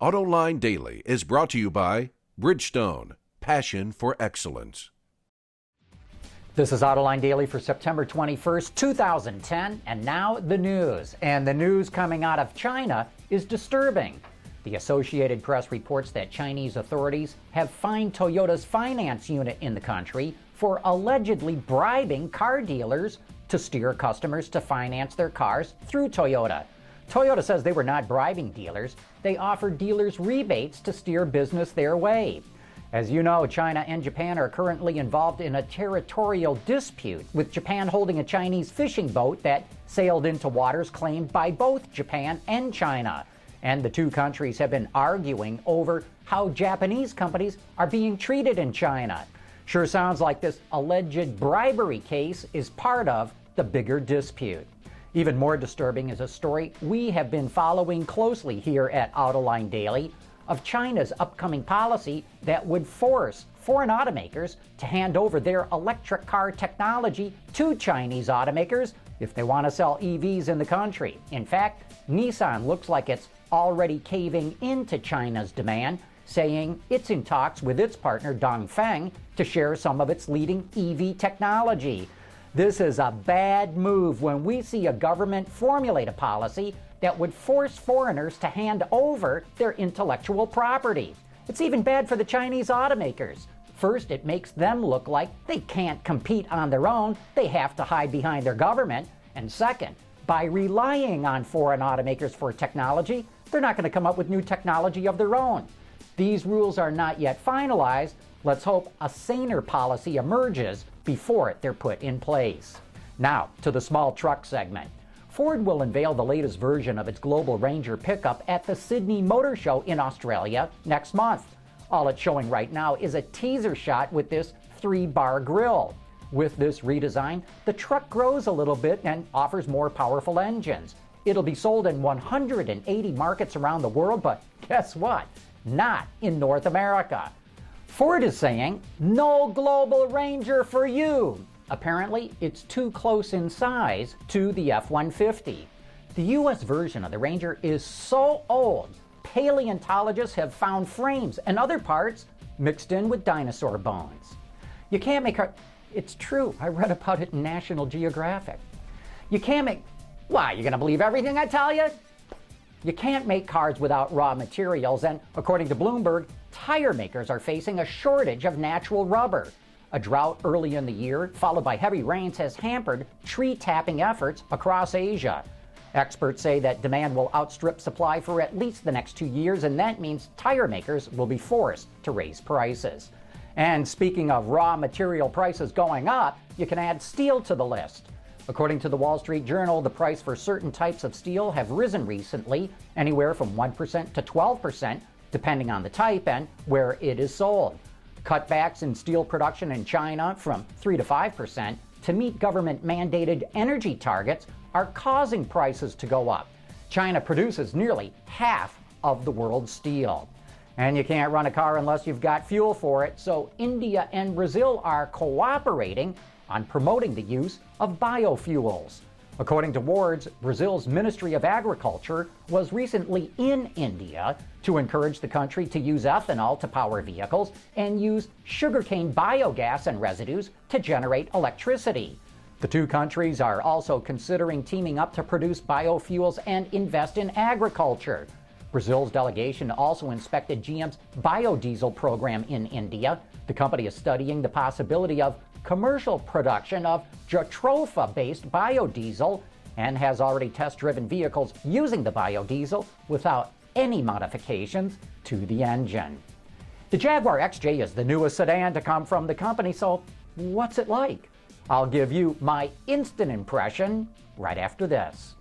Autoline Daily is brought to you by Bridgestone, passion for excellence. This is Autoline Daily for September 21st, 2010, and now the news. And the news coming out of China is disturbing. The Associated Press reports that Chinese authorities have fined Toyota's finance unit in the country for allegedly bribing car dealers to steer customers to finance their cars through Toyota. Toyota says they were not bribing dealers. They offered dealers rebates to steer business their way. As you know, China and Japan are currently involved in a territorial dispute, with Japan holding a Chinese fishing boat that sailed into waters claimed by both Japan and China. And the two countries have been arguing over how Japanese companies are being treated in China. Sure sounds like this alleged bribery case is part of the bigger dispute. Even more disturbing is a story we have been following closely here at Autoline Daily of China's upcoming policy that would force foreign automakers to hand over their electric car technology to Chinese automakers if they want to sell EVs in the country. In fact, Nissan looks like it's already caving into China's demand, saying it's in talks with its partner Dongfeng to share some of its leading EV technology. This is a bad move when we see a government formulate a policy that would force foreigners to hand over their intellectual property. It's even bad for the Chinese automakers. First, it makes them look like they can't compete on their own. They have to hide behind their government. And second, by relying on foreign automakers for technology, they're not going to come up with new technology of their own. These rules are not yet finalized. Let's hope a saner policy emerges before they're put in place. Now, to the small truck segment. Ford will unveil the latest version of its Global Ranger pickup at the Sydney Motor Show in Australia next month. All it's showing right now is a teaser shot with this 3-bar grille. With this redesign, the truck grows a little bit and offers more powerful engines. It'll be sold in 180 markets around the world, but guess what? Not in North America. Ford is saying, no Global Ranger for you. Apparently, it's too close in size to the F-150. The U.S. version of the Ranger is so old, paleontologists have found frames and other parts mixed in with dinosaur bones. You can't make her... It's true, I read about it in National Geographic. You can't make... Why, you gonna believe everything I tell you? You can't make cars without raw materials, and according to Bloomberg, tire makers are facing a shortage of natural rubber. A drought early in the year, followed by heavy rains, has hampered tree tapping efforts across Asia. Experts say that demand will outstrip supply for at least the next 2 years, and that means tire makers will be forced to raise prices. And speaking of raw material prices going up, you can add steel to the list. According to the Wall Street Journal, the price for certain types of steel have risen recently, anywhere from 1% to 12%, depending on the type and where it is sold. Cutbacks in steel production in China from 3 to 5% to meet government-mandated energy targets are causing prices to go up. China produces nearly half of the world's steel. And you can't run a car unless you've got fuel for it, so India and Brazil are cooperating on promoting the use of biofuels. According to Wards, Brazil's Ministry of Agriculture was recently in India to encourage the country to use ethanol to power vehicles and use sugarcane biogas and residues to generate electricity. The two countries are also considering teaming up to produce biofuels and invest in agriculture. Brazil's delegation also inspected GM's biodiesel program in India. The company is studying the possibility of commercial production of jatropha-based biodiesel and has already test-driven vehicles using the biodiesel without any modifications to the engine. The Jaguar XJ is the newest sedan to come from the company, so what's it like? I'll give you my instant impression right after this.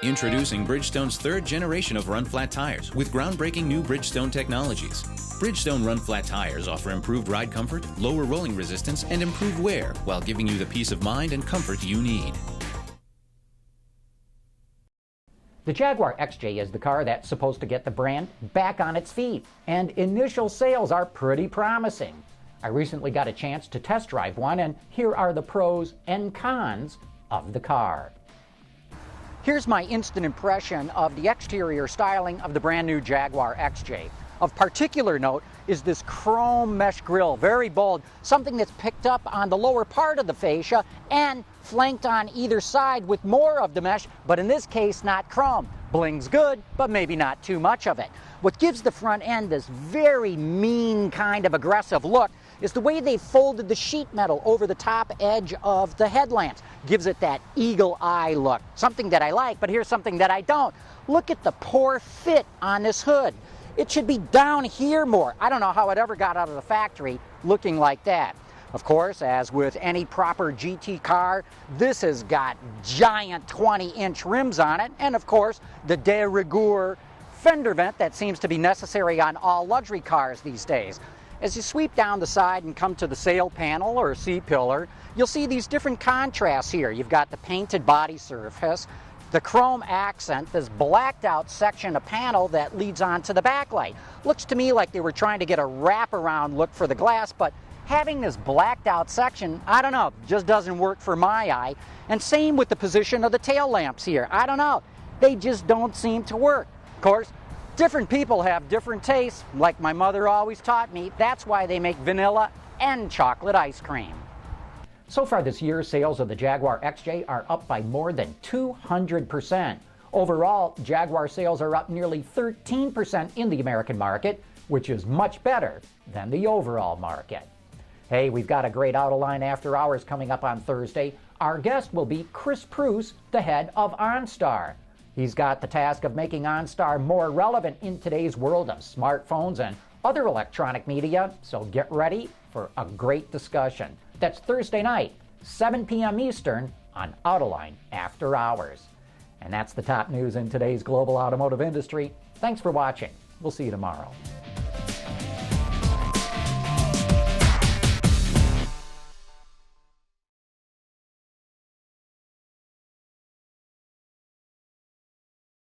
Introducing Bridgestone's third generation of run-flat tires with groundbreaking new Bridgestone technologies. Bridgestone run-flat tires offer improved ride comfort, lower rolling resistance, and improved wear while giving you the peace of mind and comfort you need. The Jaguar XJ is the car that's supposed to get the brand back on its feet, and initial sales are pretty promising. I recently got a chance to test drive one, and here are the pros and cons of the car. Here's my instant impression of the exterior styling of the brand new Jaguar XJ. Of particular note is this chrome mesh grille, very bold, something that's picked up on the lower part of the fascia and flanked on either side with more of the mesh, but in this case not chrome. Bling's good, but maybe not too much of it. What gives the front end this very mean kind of aggressive look is the way they folded the sheet metal over the top edge of the headlamps. Gives it that eagle eye look, something that I like, but here's something that I don't. Look at the poor fit on this hood. It should be down here more. I don't know how it ever got out of the factory looking like that. Of course, as with any proper GT car, this has got giant 20-inch rims on it, and of course, the de rigueur fender vent that seems to be necessary on all luxury cars these days. As you sweep down the side and come to the sail panel or C-pillar, you'll see these different contrasts here. You've got the painted body surface, the chrome accent, this blacked out section of panel that leads onto the backlight. Looks to me like they were trying to get a wraparound look for the glass, but having this blacked out section, I don't know, just doesn't work for my eye. And same with the position of the tail lamps here. I don't know, they just don't seem to work. Of course, different people have different tastes. Like my mother always taught me, that's why they make vanilla and chocolate ice cream. So far this year, sales of the Jaguar XJ are up by more than 200%. Overall, Jaguar sales are up nearly 13% in the American market, which is much better than the overall market. Hey, we've got a great Autoline After Hours coming up on Thursday. Our guest will be Chris Preuss, the head of OnStar. He's got the task of making OnStar more relevant in today's world of smartphones and other electronic media, so get ready for a great discussion. That's Thursday night, 7 p.m. Eastern on Autoline After Hours. And that's the top news in today's global automotive industry. Thanks for watching. We'll see you tomorrow.